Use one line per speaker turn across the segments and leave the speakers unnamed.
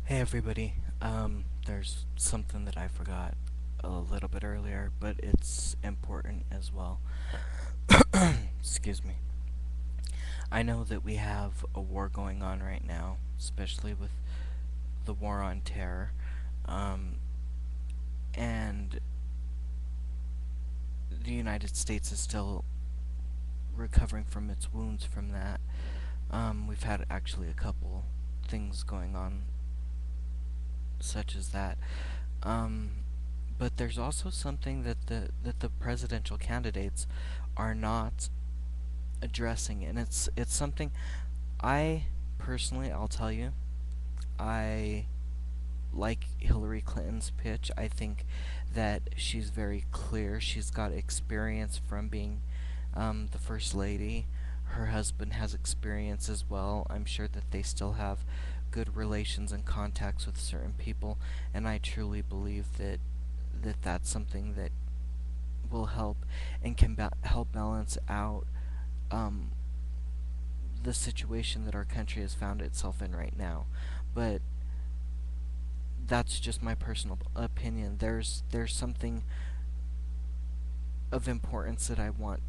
Hey everybody, there's something that I forgot a little bit earlier, but it's important as well. Excuse me. I know that we have a war going on right now, especially with the war on terror, um, and the United States is still recovering from its wounds from that. We've had actually a couple things going on, such as that. Um, but there's also something that the presidential candidates are not addressing, and it's something I personally, I'll tell you, I like Hillary Clinton's pitch. I think that she's very clear. She's got experience from being the first lady. Her husband has experience as well. I'm sure that they still have good relations and contacts with certain people, and I truly believe that that's something that will help and can help balance out um, the situation that our country has found itself in right now. But that's just my personal opinion. There's something of importance that I want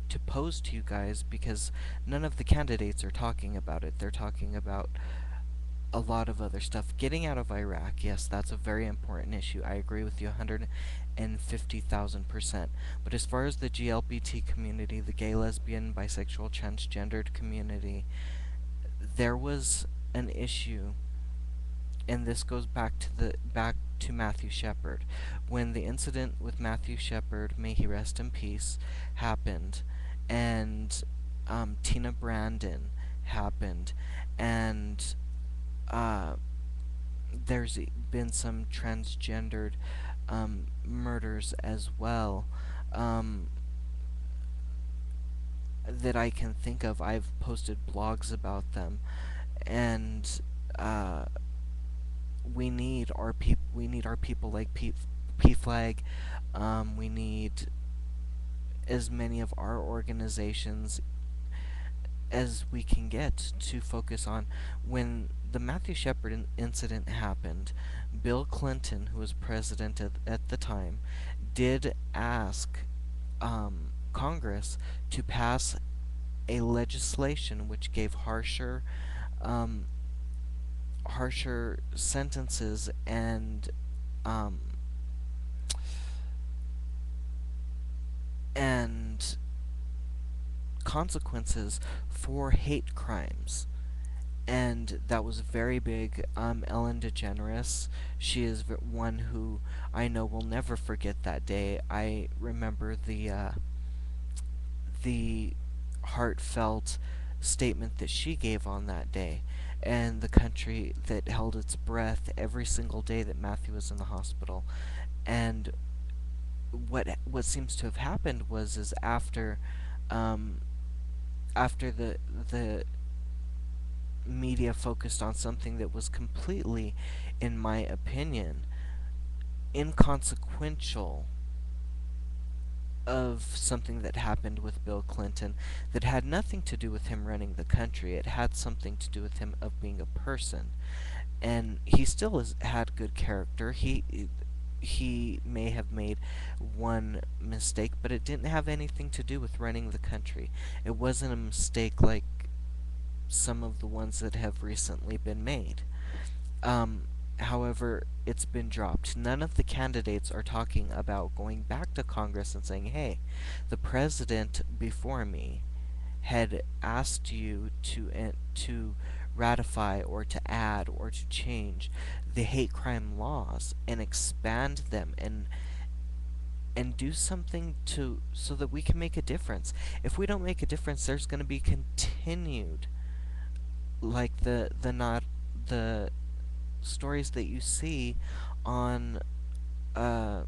to pose to you guys because none of the candidates are talking about it. They're talking about a lot of other stuff. Getting out of Iraq, yes, that's a very important issue. I agree with you 150,000%. But as far as the GLBT community, the gay, lesbian, bisexual, transgendered community, there was an issue, and this goes back to Matthew Shepard. When the incident with Matthew Shepard, may he rest in peace, happened, and Tina Brandon happened, and uh, there's been some transgendered murders as well, um, that I can think of. I've posted blogs about them, and uh, we need our people like P Flag. We need as many of our organizations as we can get to focus on. When the Matthew Shepard incident happened, Bill Clinton, who was president at the time, did ask Congress to pass a legislation which gave um, harsher sentences um, and consequences for hate crimes. And that was very big. Ellen DeGeneres, she is one who I know will never forget that day. I remember the heartfelt statement that she gave on that day, and the country that held its breath every single day that Matthew was in the hospital. And what seems to have happened was is um, after the media focused on something that was completely, in my opinion, inconsequential of something that happened with Bill Clinton that had nothing to do with him running the country. It had something to do with him of being a person, and he still had good character. He may have made one mistake, but it didn't have anything to do with running the country. It wasn't a mistake like some of the ones that have recently been made. Um, However, it's been dropped. None of the candidates are talking about going back to Congress and saying, hey, the president before me had asked you to ratify or to add or to change the hate crime laws and expand them and do something to so that we can make a difference. If we don't make a difference, there's going to be continued, like the stories that you see on uh,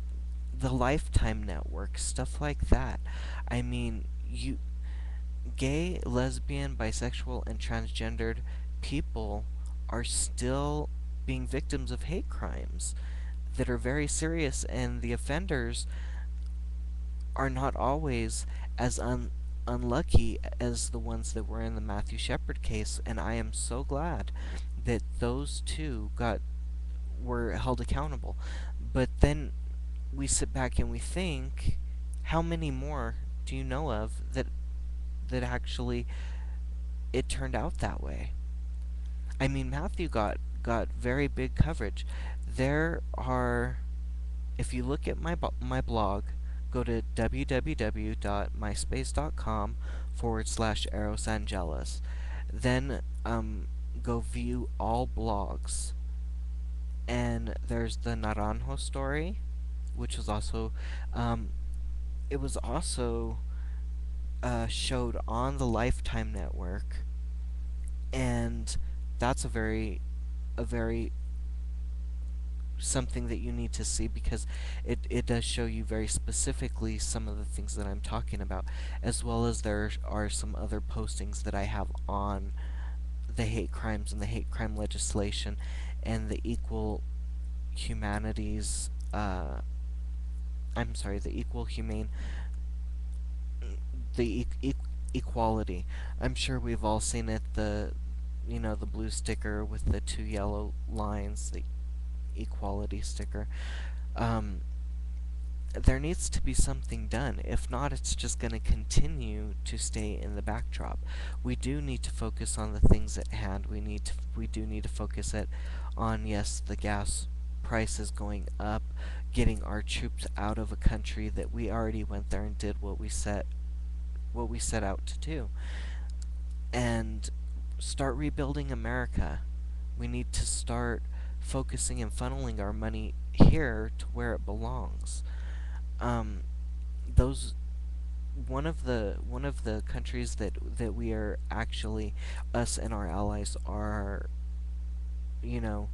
the Lifetime Network, stuff like that. I mean, gay, lesbian, bisexual, and transgendered people are still being victims of hate crimes that are very serious, and the offenders are not always as unlucky as the ones that were in the Matthew Shepard case, and I am so glad that those two got were held accountable. But then we sit back and we think, how many more do you know of that actually it turned out that way? I mean, Matthew got very big coverage. There are, if you look at my blog, go to www.myspace.com/erosangelis. Then go view all blogs. And there's the Naranjo story, which was also, um, it was also showed on the Lifetime Network, and that's a very something that you need to see, because it does show you very specifically some of the things that I'm talking about, as well as there are some other postings that I have on the hate crimes and the hate crime legislation and the equal humanities I'm sorry, the equal humane the equality. I'm sure we've all seen it, the blue sticker with the two yellow lines, the equality sticker. Um, there needs to be something done. If not, it's just going to continue to stay in the backdrop. We do need to focus on the things at hand. We do need to focus it on, yes, the gas prices going up, getting our troops out of a country that we already went there and did what we set out to do, and start rebuilding America. We need to start focusing and funneling our money here to where it belongs. Um, those one of the countries that we are actually, us and our allies are, you know,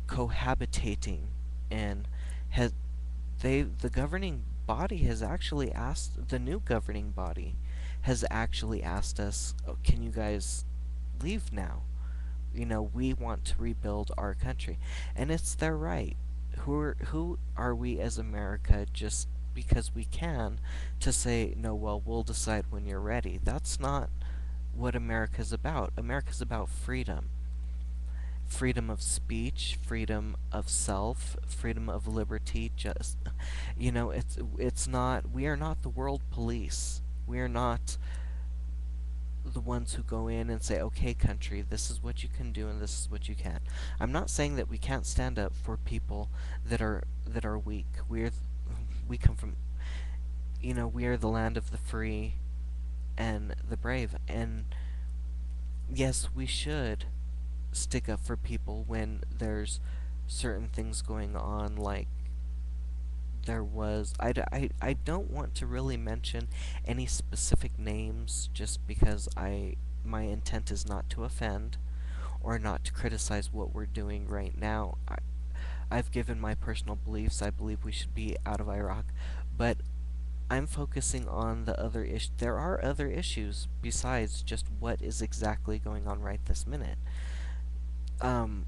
cohabitating, and has the governing body has actually asked, the new governing body has actually asked us, "Oh, can you guys leave now? We want to rebuild our country." And it's their right. Who are we as America, just because we can, to say no? Well, we'll decide when you're ready. That's not what America's about. America's about freedom. Freedom of speech, freedom of self, freedom of liberty. Just, it's not. We are not the world police. We are not the ones who go in and say, "Okay, country, this is what you can do and this is what you can't." I'm not saying that we can't stand up for people that are weak. We come from, we are the land of the free and the brave, and yes, we should stick up for people when there's certain things going on, like there was. I don't want to really mention any specific names, just because my intent is not to offend or not to criticize what we're doing right now. I've given my personal beliefs. I believe we should be out of Iraq, but I'm focusing on the other issue. There are other issues besides just what is exactly going on right this minute. Um,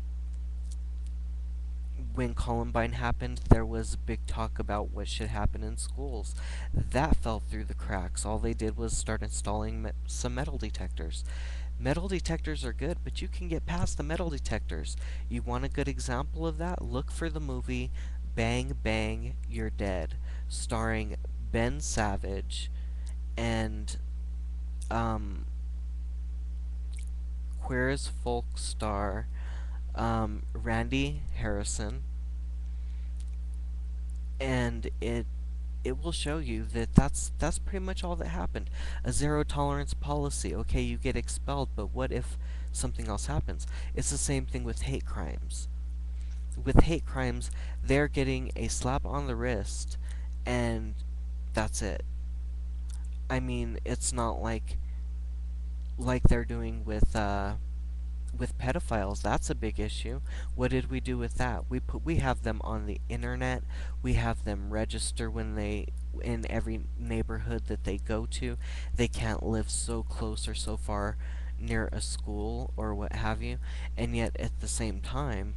when Columbine happened, there was big talk about what should happen in schools. That fell through the cracks. All they did was start installing some metal detectors. Metal detectors are good, but you can get past the metal detectors. You want a good example of that? Look for the movie Bang Bang You're Dead, starring Ben Savage and um, Queer as Folk star Randy Harrison, and it will show you that that's pretty much all that happened. A zero tolerance policy. Okay, you get expelled, but what if something else happens? It's the same thing with hate crimes. With hate crimes, they're getting a slap on the wrist, and that's it. I mean, it's not like they're doing with pedophiles. That's a big issue. What did we do with that? We have them on the internet. We have them register when they in every neighborhood that they go to. They can't live so close or so far near a school or what have you. And yet at the same time,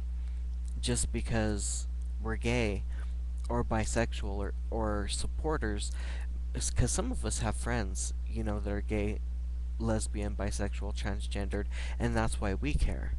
just because we're gay or bisexual or supporters, because some of us have friends, that are gay, lesbian, bisexual, transgendered, and that's why we care.